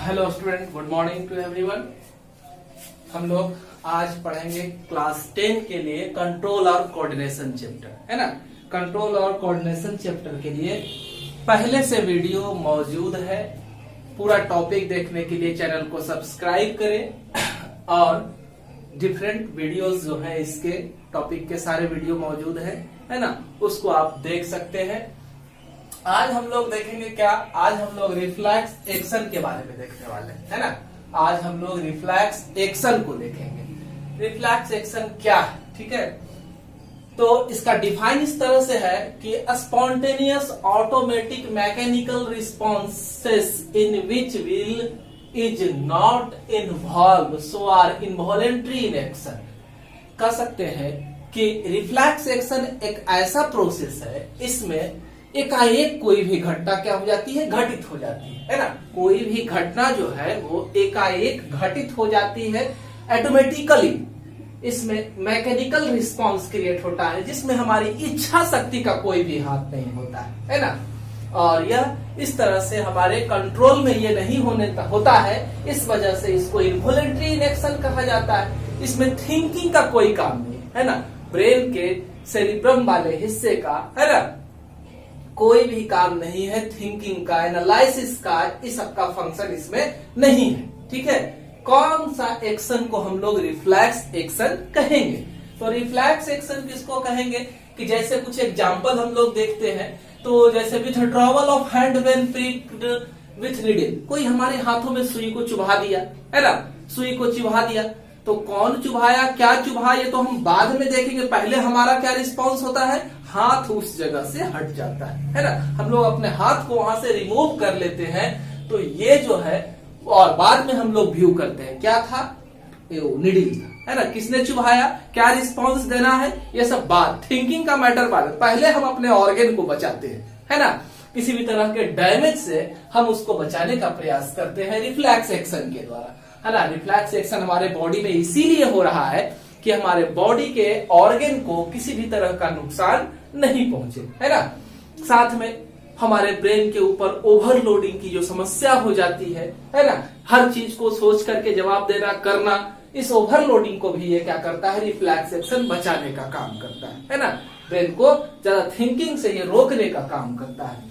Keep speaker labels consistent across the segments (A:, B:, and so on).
A: Hello student, good morning to everyone. हम लोग आज पढ़ेंगे क्लास 10 के लिए कंट्रोल और कोऑर्डिनेशन चैप्टर, है ना। कंट्रोल और कोऑर्डिनेशन चैप्टर के लिए पहले से वीडियो मौजूद है। पूरा टॉपिक देखने के लिए चैनल को सब्सक्राइब करें और डिफरेंट वीडियोस जो है इसके टॉपिक के सारे वीडियो मौजूद है ना, उसको आप देख सकते हैं। आज हम लोग देखेंगे क्या, आज हम लोग रिफ्लेक्स एक्शन के बारे में देखने वाले हैं, है ना। आज हम लोग रिफ्लेक्स एक्शन को देखेंगे। रिफ्लेक्स एक्शन क्या है, ठीक है। तो इसका डिफाइन इस तरह से है कि spontaneous automatic mechanical responses in which will is not involve so are involuntary in action. कह सकते हैं कि रिफ्लेक्स एक्शन एक ऐसा प्रोसेस है, इसमें एकाएक कोई भी घटना क्या हो जाती है, घटित हो जाती है ना। कोई भी घटना जो है वो एकाएक घटित हो जाती है ऑटोमेटिकली। इसमें मैकेनिकल रिस्पांस क्रिएट होता है जिसमें हमारी इच्छा शक्ति का कोई भी हाथ नहीं होता है ना। और यह इस तरह से हमारे कंट्रोल में ये नहीं होता है, इस वजह से इसको इनवॉलेंट्री इनेक्शन कहा जाता है। इसमें थिंकिंग का कोई काम नहीं है ना। ब्रेन के सेरिब्रम वाले हिस्से का, है ना, कोई भी काम नहीं है। थिंकिंग का, एनालिसिस का, इस सब का फंक्शन इसमें नहीं है, ठीक है। कौन सा एक्शन को हम लोग रिफ्लेक्स एक्शन कहेंगे? तो रिफ्लेक्स एक्शन किसको कहेंगे कि जैसे कुछ एग्जांपल हम लोग देखते हैं। तो जैसे withdrawal of hand when pricked with needle, कोई हमारे हाथों में सुई को चुभा दिया, है ना, सुई को चुभा दिया। तो कौन चुभाया, क्या चुभा, ये तो हम बाद में देखेंगे। पहले हमारा क्या रिस्पॉन्स होता है, हाथ उस जगह से हट जाता है ना। हम लोग अपने हाथ को वहां से रिमूव कर लेते हैं। तो ये जो है, और बाद में हम लोग व्यू करते हैं क्या था, निडल था, है ना। किसने चुभाया, क्या रिस्पॉन्स देना है, ये सब बात, थिंकिंग का मैटर बाद। पहले हम अपने ऑर्गन को बचाते हैं, है ना। किसी भी तरह के डैमेज से हम उसको बचाने का प्रयास करते हैं रिफ्लेक्स एक्शन के द्वारा, है ना। रिफ्लेक्स एक्शन हमारे बॉडी में इसीलिए हो रहा है कि हमारे बॉडी के ऑर्गन को किसी भी तरह का नुकसान नहीं पहुंचे, है ना। साथ में हमारे ब्रेन के ऊपर ओवरलोडिंग की जो समस्या हो जाती है ना, हर चीज को सोच करके जवाब देना करना, इस ओवरलोडिंग को भी ये क्या करता है, रिफ्लेक्स एक्शन बचाने का काम करता है ना। ब्रेन को ज्यादा थिंकिंग से ये रोकने का काम करता है।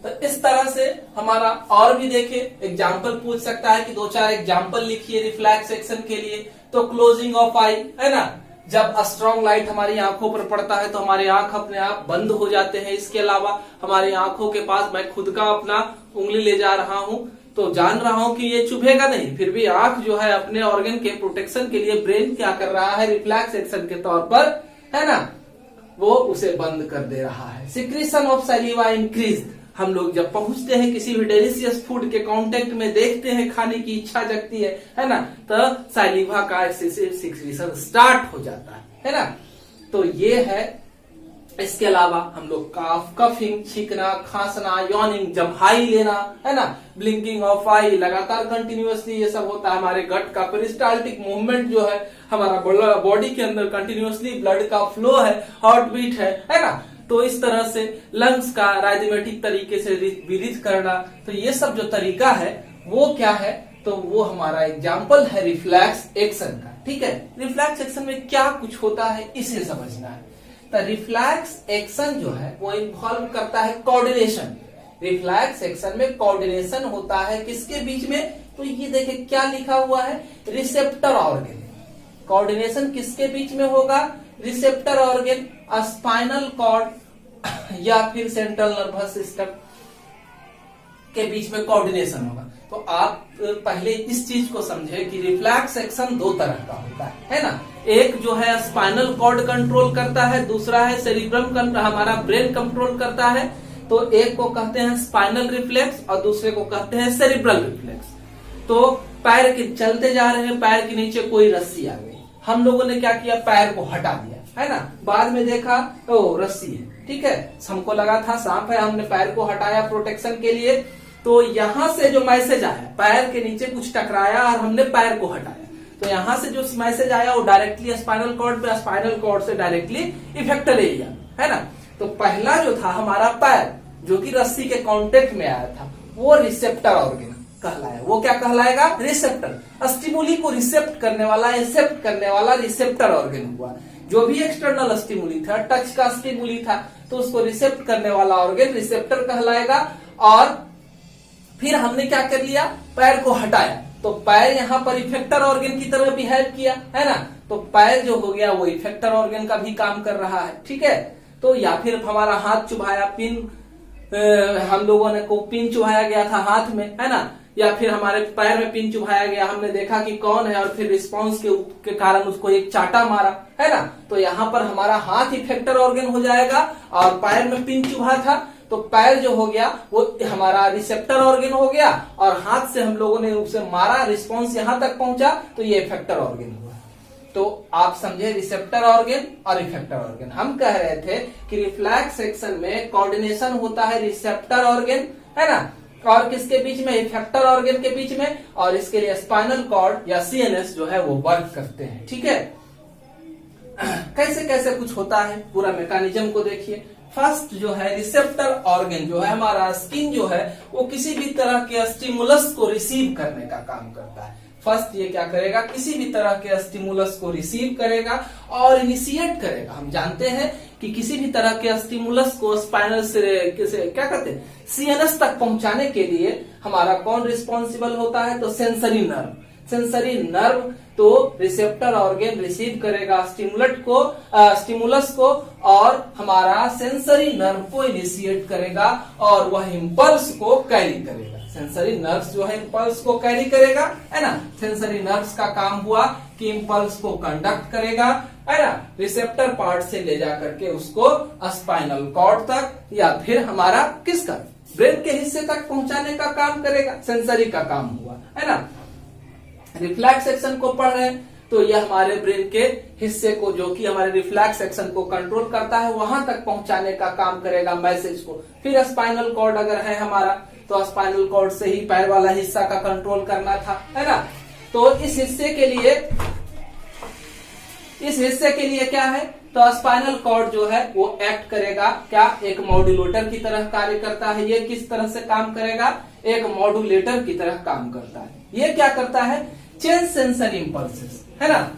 A: तो इस तरह से हमारा और भी देखे, एग्जाम्पल पूछ सकता है कि 2-4 एग्जाम्पल लिखिए रिफ्लेक्स एक्शन के लिए। तो क्लोजिंग ऑफ आई, है ना, जब स्ट्रॉन्ग लाइट हमारी आंखों पर पड़ता है तो हमारे आंख अपने आप बंद हो जाते हैं। इसके अलावा हमारी आंखों के पास मैं खुद का अपना उंगली ले जा रहा हूं तो जान रहा हूं कि ये चुभेगा नहीं, फिर भी आंख जो है अपने ऑर्गन के प्रोटेक्शन के लिए ब्रेन क्या कर रहा है, रिफ्लेक्स एक्शन के तौर पर, है ना, वो उसे बंद कर दे रहा है। सिक्रीशन ऑफ सैलिवा इंक्रीज, हम लोग जब पहुंचते हैं किसी भी डेलिशियस फूड के कांटेक्ट में, देखते हैं, खाने की इच्छा जगती है ना, तो सैलिवा का सिक्रीशन स्टार्ट हो जाता है ना। तो ये है। इसके अलावा हम लोग काफ, कफिंग, छींकना, खांसना, यॉनिंग, जम्हाई लेना, है ना, ब्लिंकिंग ऑफ आई, लगातार कंटिन्यूअसली ये सब होता है। हमारे गट का पेरिस्टाल्टिक मूवमेंट जो है, हमारा बॉडी के अंदर कंटिन्यूअसली ब्लड का फ्लो है, हार्ट बीट है ना। तो इस तरह से लंग्स का राइथमेटिक तरीके से ब्रीथ करना, तो ये सब जो तरीका है वो क्या है, तो वो हमारा एग्जाम्पल है रिफ्लेक्स एक्शन का, ठीक है। रिफ्लेक्स एक्शन में क्या कुछ होता है इसे समझना है। तो रिफ्लेक्स एक्शन जो है वो इन्वॉल्व करता है कोऑर्डिनेशन। रिफ्लेक्स एक्शन में कोऑर्डिनेशन होता है किसके बीच में, तो ये देखिए क्या लिखा हुआ है, रिसेप्टर ऑर्गन। कोऑर्डिनेशन किसके बीच में होगा, रिसेप्टर ऑर्गन, स्पाइनल कॉर्ड या फिर सेंट्रल नर्वस सिस्टम के बीच में कोऑर्डिनेशन होगा। तो आप पहले इस चीज को समझे कि रिफ्लेक्स एक्शन 2 तरह का होता है ना। एक जो है स्पाइनल कॉर्ड कंट्रोल करता है, दूसरा है सेरिब्रम, हमारा ब्रेन कंट्रोल करता है। तो एक को कहते हैं स्पाइनल रिफ्लेक्स और दूसरे को कहते हैं सेरिब्रल रिफ्लेक्स। तो पैर के चलते जा रहे हैं, पैर के नीचे कोई रस्सी आ गई, हम लोगों ने क्या किया, पैर को हटा दिया, है ना। बाद में देखा तो रस्सी है, ठीक है, हमको लगा था सांप है, हमने पैर को हटाया प्रोटेक्शन के लिए। तो यहां से जो मैसेज आया, पैर के नीचे कुछ टकराया और हमने पैर को हटाया, तो यहां से जो मैसेज आया वो डायरेक्टली स्पाइनल कॉर्ड पे, स्पाइनल कॉर्ड से डायरेक्टली इफेक्ट ले लिया, है ना। तो पहला जो था हमारा पैर, जो कि रस्सी के कांटेक्ट में आया था, वो रिसेप्टर ऑर्गन कहलाएगा। वो क्या कहलाएगा? रिसेप्टर। स्टिमुली को रिसेप्ट करने वाला, एक्सेप्ट करने वाला रिसेप्टर ऑर्गन हुआ। जो भी एक्सटर्नल स्टिमुली था, टच का स्टिमुली था, तो उसको रिसेप्ट करने वाला ऑर्गन रिसेप्टर कहलाएगा। और फिर हमने क्या कर लिया? पैर को हटाया, तो पैर यहाँ पर इफेक्टर ऑर्गन की तरह बिहेव किया, है ना। तो पैर जो हो गया वो इफेक्टर ऑर्गन का भी काम कर रहा है, ठीक है। तो या फिर हमारा हाथ चुभाया, पिन हम लोगों ने को पिन चुभाया गया था हाथ में, है ना, या फिर हमारे पैर में पिन चुभाया गया, हमने देखा कि कौन है और फिर रिस्पांस के कारण उसको एक चाटा मारा, है ना। तो यहाँ पर हमारा हाथ इफेक्टर ऑर्गन हो जाएगा और पैर में पिन चुभा था, तो पैर जो हो गया वो हमारा रिसेप्टर ऑर्गन हो गया और हाथ से हम लोगों ने उसे मारा, रिस्पांस यहां तक पहुंचा, तो ये इफेक्टर ऑर्गन हुआ। तो आप समझे रिसेप्टर ऑर्गन और इफेक्टर ऑर्गन। हम कह रहे थे कि रिफ्लेक्स एक्शन में कोऑर्डिनेशन होता है रिसेप्टर ऑर्गन, है ना, और किसके बीच में? इफेक्टर ऑर्गन के बीच में। और इसके लिए स्पाइनल कॉर्ड या सीएनएस जो है वो वर्क करते हैं, ठीक है। कैसे कैसे कुछ होता है, पूरा मैकेनिज्म को देखिए। फर्स्ट जो है रिसेप्टर ऑर्गन जो है हमारा स्किन जो है वो किसी भी तरह के स्टिमुलस को रिसीव करने का काम करता है। फर्स्ट ये क्या करेगा? किसी भी तरह के स्टिमुलस को रिसीव करेगा और इनिशिएट करेगा। हम जानते हैं कि किसी भी तरह के स्टिमुलस को स्पाइनल से क्या कहते हैं, सीएनएस तक पहुंचाने के लिए हमारा कौन रिस्पॉन्सिबल होता है? तो सेंसरी नर्व। सेंसरी नर्व तो रिसेप्टर ऑर्गन रिसीव करेगा स्टिमुलस को और हमारा सेंसरी नर्व को इनिशिएट करेगा और वह इम्पल्स को कैरी करेगा। सेंसरी नर्व्स जो है इम्पल्स को कैरी करेगा, है ना। सेंसरी नर्व्स का काम हुआ कि इम्पल्स को कंडक्ट करेगा, है ना, रिसेप्टर पार्ट से ले जा करके उसको स्पाइनल कॉर्ड तक या फिर हमारा किसका, ब्रेन के हिस्से तक पहुंचाने का काम करेगा। सेंसरी का काम हुआ, है ना। रिफ्लेक्स एक्शन को पढ़ रहे हैं तो यह हमारे ब्रेन के हिस्से को, जो कि हमारे रिफ्लेक्स एक्शन को कंट्रोल करता है, वहां तक पहुंचाने का काम करेगा मैसेज को। फिर स्पाइनल कॉर्ड अगर है हमारा, तो स्पाइनल कॉर्ड से ही पैर वाला हिस्सा का कंट्रोल करना था, है ना। तो इस हिस्से के लिए क्या है? तो स्पाइनल कॉर्ड जो है वो एक्ट करेगा क्या? एक मॉड्यूलेटर की तरह कार्य करता है। ये किस तरह से काम करेगा? एक मॉड्यूलेटर की तरह काम करता है। ये क्या करता है? चेंज सेंसरी इंपल्सेस, है ना।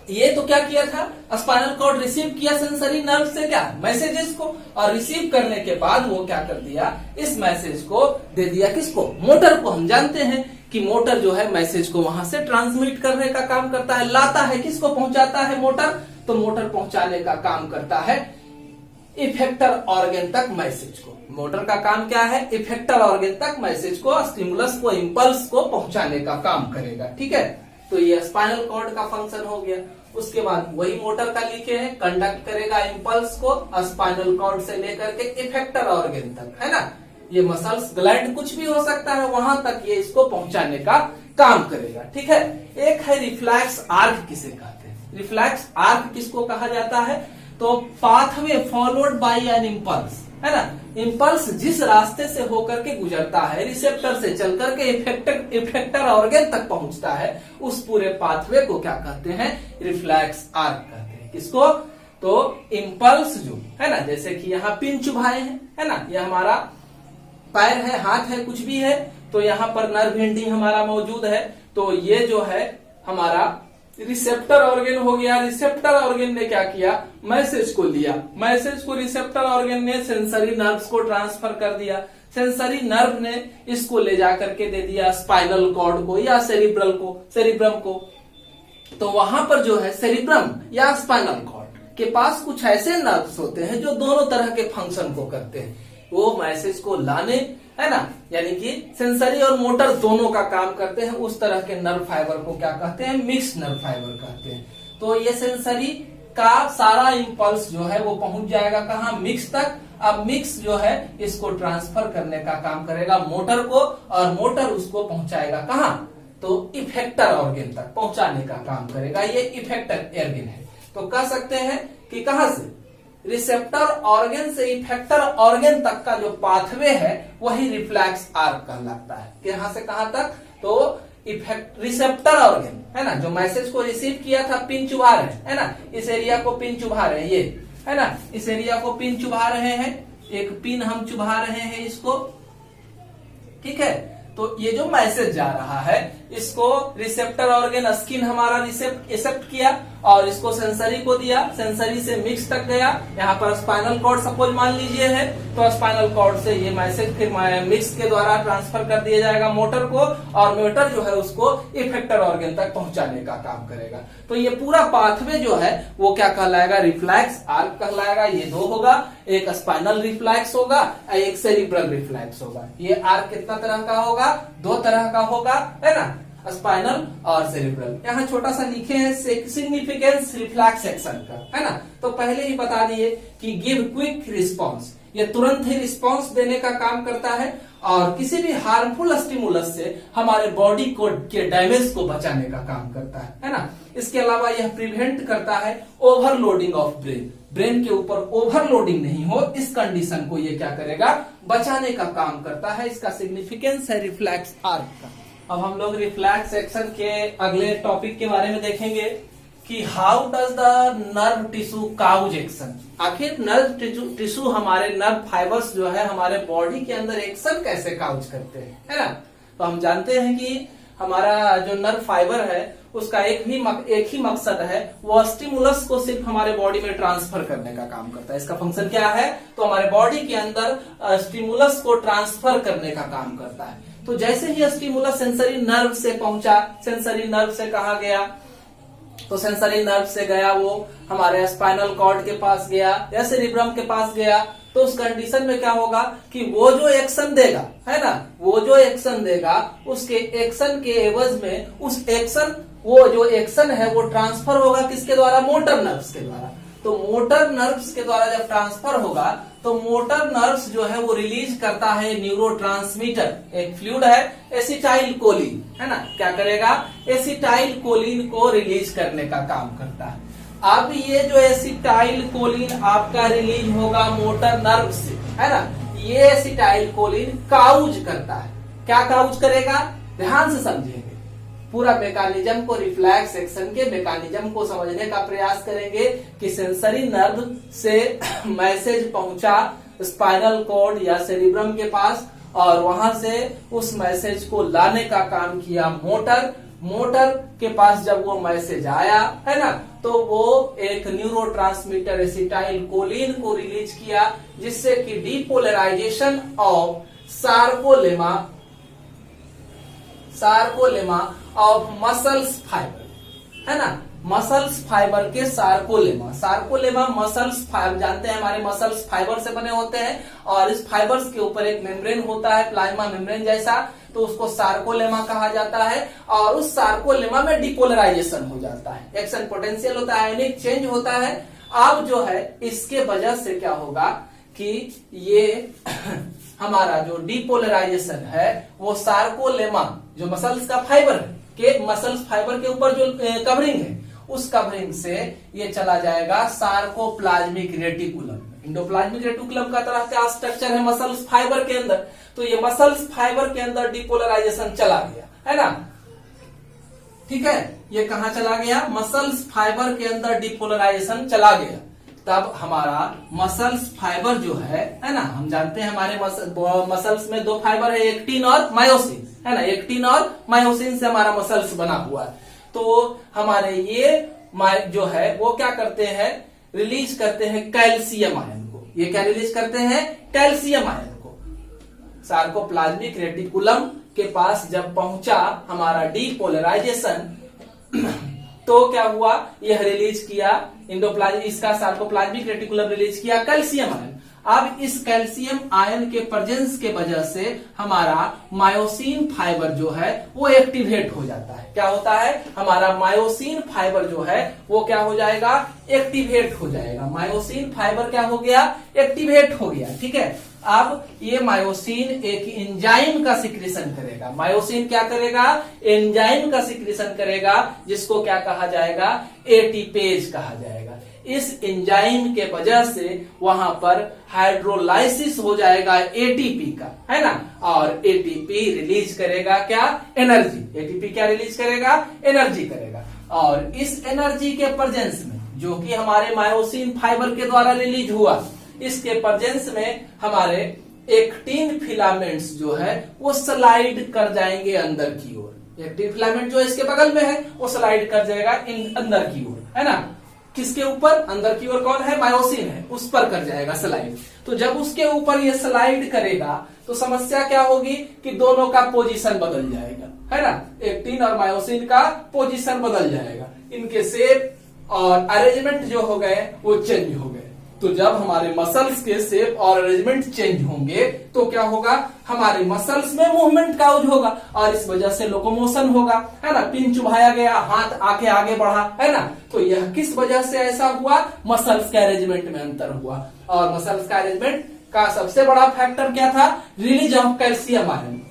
A: ये तो क्या किया था? स्पाइनल कॉर्ड रिसीव किया सेंसरी नर्व से क्या? मैसेजेस को, और रिसीव करने के बाद वो क्या कर दिया? इस मैसेज को दे दिया किसको? मोटर को। हम जानते हैं कि मोटर जो है मैसेज को वहां से ट्रांसमिट करने का काम करता है, लाता है, किसको पहुंचाता है? मोटर। तो मोटर पहुंचाने का काम करता है इफेक्टर ऑर्गन तक मैसेज को। मोटर का काम क्या है? इफेक्टर ऑर्गन तक मैसेज को, स्टिमुलस को, इम्पल्स को पहुंचाने का काम करेगा, ठीक है। तो ये स्पाइनल कॉर्ड का फंक्शन हो गया। उसके बाद वही मोटर का लिखे हैं, कंडक्ट करेगा इम्पल्स को स्पाइनल कॉर्ड से लेकर के इफेक्टर ऑर्गन तक, है ना। ये मसल्स, ग्लैंड, कुछ भी हो सकता है, वहां तक ये इसको पहुंचाने का काम करेगा, ठीक है। एक है रिफ्लेक्स आर्क, किसे कहते हैं? रिफ्लेक्स आर्क किसको कहा जाता है? तो pathway followed by an impulse, है ना। इम्पल्स जिस रास्ते से होकर के गुजरता है, रिसेप्टर से चल करके इफेक्टर ऑर्गन तक पहुंचता है, उस पूरे पाथवे को क्या कहते हैं? रिफ्लेक्स आर्क कहते हैं। किसको? तो इम्पल्स जो है ना, जैसे कि यहाँ पिन चुभाए हैं, है ना, ये हमारा पैर है, हाथ है, कुछ भी है, तो यहाँ पर नर्व एंडिंग हमारा मौजूद है। तो ये जो है हमारा रिसेप्टर ऑर्गन हो गया। रिसेप्टर ऑर्गन ने क्या किया? मैसेज को लिया, मैसेज को रिसेप्टर ऑर्गन ने सेंसरी नर्व्स को ट्रांसफर कर दिया। सेंसरी नर्व ने इसको ले जा करके दे दिया स्पाइनल कॉर्ड को या सेरिब्रम को। तो वहां पर जो है सेरिब्रम या स्पाइनल कॉर्ड के पास कुछ ऐसे नर्व्स होते हैं जो दोनों तरह के फंक्शन को करते हैं। वो मैसेज को लाने, है ना, यानी कि सेंसरी और मोटर दोनों का काम करते हैं। उस तरह के नर्व फाइबर को क्या कहते हैं? मिक्स नर्व फाइबर कहते हैं। तो ये सेंसरी का सारा इम्पल्स जो है वो पहुंच जाएगा कहाँ? मिक्स तक। अब मिक्स जो है इसको ट्रांसफर करने का काम करेगा मोटर को, और मोटर उसको पहुंचाएगा कहाँ? तो इफेक्टर ऑर्गन तक पहुंचाने का काम करेगा। ये इफेक्टर ऑर्गन है। तो कह सकते हैं कि कहां से? रिसेप्टर ऑर्गन से इफेक्टर ऑर्गन तक का जो पाथवे है वही रिफ्लेक्स आर्क कहलाता है। कहां से कहां तक? तो रिसेप्टर ऑर्गन, है ना, जो मैसेज को रिसीव किया था, पिन चुभा रहे हैं, है ना, इस एरिया को पिन चुभा रहे हैं, ये, है ना, इस एरिया को पिन चुभा रहे हैं, एक पिन हम चुभा रहे हैं इसको, ठीक है। तो ये जो मैसेज जा रहा है इसको रिसेप्टर ऑर्गन स्किन हमारा एक्सेप्ट किया और इसको सेंसरी को दिया, सेंसरी से मिक्स तक गया, यहाँ पर स्पाइनल कॉर्ड सपोज मान लीजिए है, तो स्पाइनल कॉर्ड से ये मैसेज फिर मिक्स के द्वारा ट्रांसफर कर दिया जाएगा मोटर को, और मोटर जो है उसको इफेक्टर ऑर्गन तक पहुंचाने का काम करेगा। तो ये पूरा पाथवे जो है वो क्या कहलाएगा, रिफ्लेक्स आर्क कहलाएगा। ये दो होगा, एक स्पाइनल रिफ्लेक्स होगा, एक सेरिब्रल रिफ्लेक्स होगा। ये आर्क कितना तरह का होगा, दो तरह का होगा, है ना, स्पाइनल और सेरिब्रल। यहाँ छोटा सा लिखे हैं सिग्निफिकेंस रिफ्लेक्स एक्शन का, है ना। तो पहले ही बता दिए कि गिव क्विक रिस्पॉन्स, ये तुरंत ही रिस्पॉन्स देने का काम करता है और किसी भी हार्मफुल स्टिमुलस से हमारे बॉडी को के डैमेज को बचाने का काम करता है ना। इसके अलावा यह प्रिवेंट करता है ओवरलोडिंग ऑफ ब्रेन, ब्रेन के ऊपर ओवरलोडिंग नहीं हो, इस कंडीशन को ये क्या करेगा, बचाने का काम करता है। इसका सिग्निफिकेंस है रिफ्लेक्स आर्क का। अब हम लोग रिफ्लेक्स एक्शन के अगले टॉपिक के बारे में देखेंगे कि how does the nerve tissue cause action. आखिर नर्व टिश्यू हमारे नर्व फाइबर्स जो है हमारे बॉडी के अंदर एक्शन कैसे काउज करते हैं, है ना। तो हम जानते हैं कि हमारा जो नर्व फाइबर है उसका एक ही मकसद है, वो स्टिमुलस को सिर्फ हमारे बॉडी में ट्रांसफर करने का काम करता है। इसका फंक्शन क्या है, तो हमारे बॉडी के अंदर स्टिमुलस को ट्रांसफर करने का काम करता है। तो जैसे ही स्टिमुलस सेंसरी नर्व से पहुंचा, सेंसरी नर्व से कहा गया, तो सेंसरी नर्व से गया वो हमारे स्पाइनल कॉर्ड के पास गया या सेरिब्रम के पास गया, तो उस कंडीशन में क्या होगा कि वो जो एक्शन देगा, है ना, वो जो एक्शन देगा उसके एक्शन के एवज में वो जो एक्शन है वो ट्रांसफर होगा किसके द्वारा, मोटर नर्व्स के द्वारा। तो मोटर नर्व्स के द्वारा जब ट्रांसफर होगा तो मोटर नर्व्स जो है वो रिलीज करता है न्यूरोट्रांसमीटर, एक फ्लूइड है एसिटाइल कोलिन, है ना। क्या करेगा, एसिटाइल कोलिन को रिलीज करने का काम करता है। अब ये जो एसिटाइल कोलिन आपका रिलीज होगा मोटर नर्व से, है ना, ये एसिटाइल कोलिन काउज करता है। क्या काउज करेगा, ध्यान से समझेंगे, पूरा मैकेनिज्म को, रिफ्लेक्स एक्शन के मैकेनिज्म को समझने का प्रयास करेंगे कि सेंसरी नर्व से मैसेज पहुंचा स्पाइनल कॉर्ड या सेरिब्रम के पास और वहां से उस मैसेज को लाने का काम किया मोटर के पास। जब वो मैसेज आया, है ना, तो वो एक न्यूरोट्रांसमीटर एसिटाइल कोलिन को रिलीज किया, जिससे कि depolarisation of sarcolemma of muscles fibre, है ना, मसल्स फाइबर के सार्कोलेमा मसल्स फाइबर, जानते हैं हमारे मसल्स फाइबर से बने होते हैं और इस फाइबर्स के ऊपर एक मेम्ब्रेन होता है, प्लाज्मा मेम्ब्रेन जैसा, तो उसको सार्कोलेमा कहा जाता है। और उस सार्कोलेमा में डिपोलराइजेशन हो जाता है, एक्शन पोटेंशियल होता है, आयनिक चेंज होता है। अब जो है इसके वजह से क्या होगा कि ये हमारा जो डिपोलराइजेशन है वो सार्कोलेमा जो मसल्स का फाइबर के मसल्स फाइबर के ऊपर जो कवरिंग है उस कवरिंग से ये चला जाएगा सार्कोप्लाज्मिक रेटिकुलम। इंडोप्लाज्मिक रेटिकुलम का तरह का स्ट्रक्चर है मसल्स फाइबर के अंदर, तो ये मसल्स फाइबर के अंदर डिपोलराइजेशन चला गया, है ना, ठीक है। ये कहाँ चला गया, मसल्स फाइबर के अंदर डिपोलराइजेशन चला गया। तब हमारा मसल्स फाइबर जो है ना, हम जानते हैं हमारे मसल्स में दो फाइबर है, एक्टिन और मायोसिन, है ना, एक्टिन और मायोसिन से हमारा मसल्स बना हुआ है। तो हमारे ये जो है वो क्या करते हैं, रिलीज करते हैं कैल्शियम आयन को। ये क्या रिलीज करते हैं, कैल्शियम आयन को। सार्कोप्लाज्मिक रेटिकुलम के पास जब पहुंचा हमारा डीपोलराइजेशन तो क्या हुआ, यह रिलीज किया इसका सार्कोप्लाज्मिक रेटिकुलम रिलीज किया कैल्शियम आयन। अब इस कैल्शियम आयन के प्रेजेंस के वजह से हमारा मायोसिन फाइबर जो है वो एक्टिवेट हो जाता है। क्या होता है, हमारा मायोसिन फाइबर जो है वो क्या हो जाएगा, एक्टिवेट हो जाएगा। मायोसिन फाइबर क्या हो गया, एक्टिवेट हो गया, ठीक है। अब ये मायोसिन एक एंजाइम का सिक्रेशन करेगा। मायोसिन क्या करेगा, एंजाइम का सिक्रेशन करेगा, जिसको क्या कहा जाएगा, एटीपेज कहा जाएगा। इस एंजाइम के वजह से वहां पर हाइड्रोलाइसिस हो जाएगा एटीपी का, है ना, और एटीपी रिलीज करेगा क्या, एनर्जी। एटीपी क्या रिलीज करेगा, एनर्जी करेगा। और इस एनर्जी के प्रेजेंस में जो कि हमारे मायोसिन फाइबर के द्वारा रिलीज हुआ, इसके प्रेजेंस में हमारे एक्टिन फिलामेंट्स जो है वो स्लाइड कर जाएंगे अंदर की ओर। एक्टिन फिलामेंट जो इसके बगल में है वो स्लाइड कर जाएगा अंदर की ओर, है ना। किसके ऊपर? अंदर की ओर कौन है? मायोसिन है, उस पर कर जाएगा स्लाइड। तो जब उसके ऊपर ये स्लाइड करेगा तो समस्या क्या होगी कि दोनों का पोजीशन बदल जाएगा, है ना। एक्टिन और मायोसिन का पोजीशन बदल जाएगा, इनके शेप और अरेंजमेंट जो हो गए वो चेंज हो गए। तो जब हमारे मसल्स के शेप और अरेंजमेंट चेंज होंगे तो क्या होगा? हमारे मसल्स में मूवमेंट काउज होगा और इस वजह से लोकोमोशन होगा, है ना। पिन चुभाया गया, हाथ आके आगे बढ़ा, है ना। तो यह किस वजह से ऐसा हुआ? मसल्स के अरेंजमेंट में अंतर हुआ। और मसल्स का अरेंजमेंट का सबसे बड़ा फैक्टर क्या था? Release of calcium ion.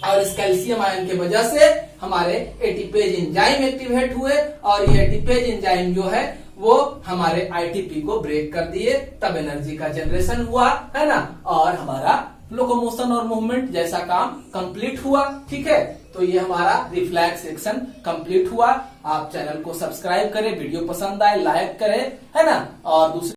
A: और इस कैल्शियम आयन की वजह से हमारे एटीपेज एंजाइम एक्टिवेट हुए और ये एटीपेज एंजाइम जो है वो हमारे आईटीपी को ब्रेक कर दिए, तब एनर्जी का जनरेशन हुआ, है ना। और हमारा लोकोमोशन और मूवमेंट जैसा काम कंप्लीट हुआ। ठीक है, तो ये हमारा रिफ्लेक्स एक्शन कंप्लीट हुआ। आप चैनल को सब्सक्राइब करें, वीडियो पसंद आए लाइक करें, है ना। और दूसरी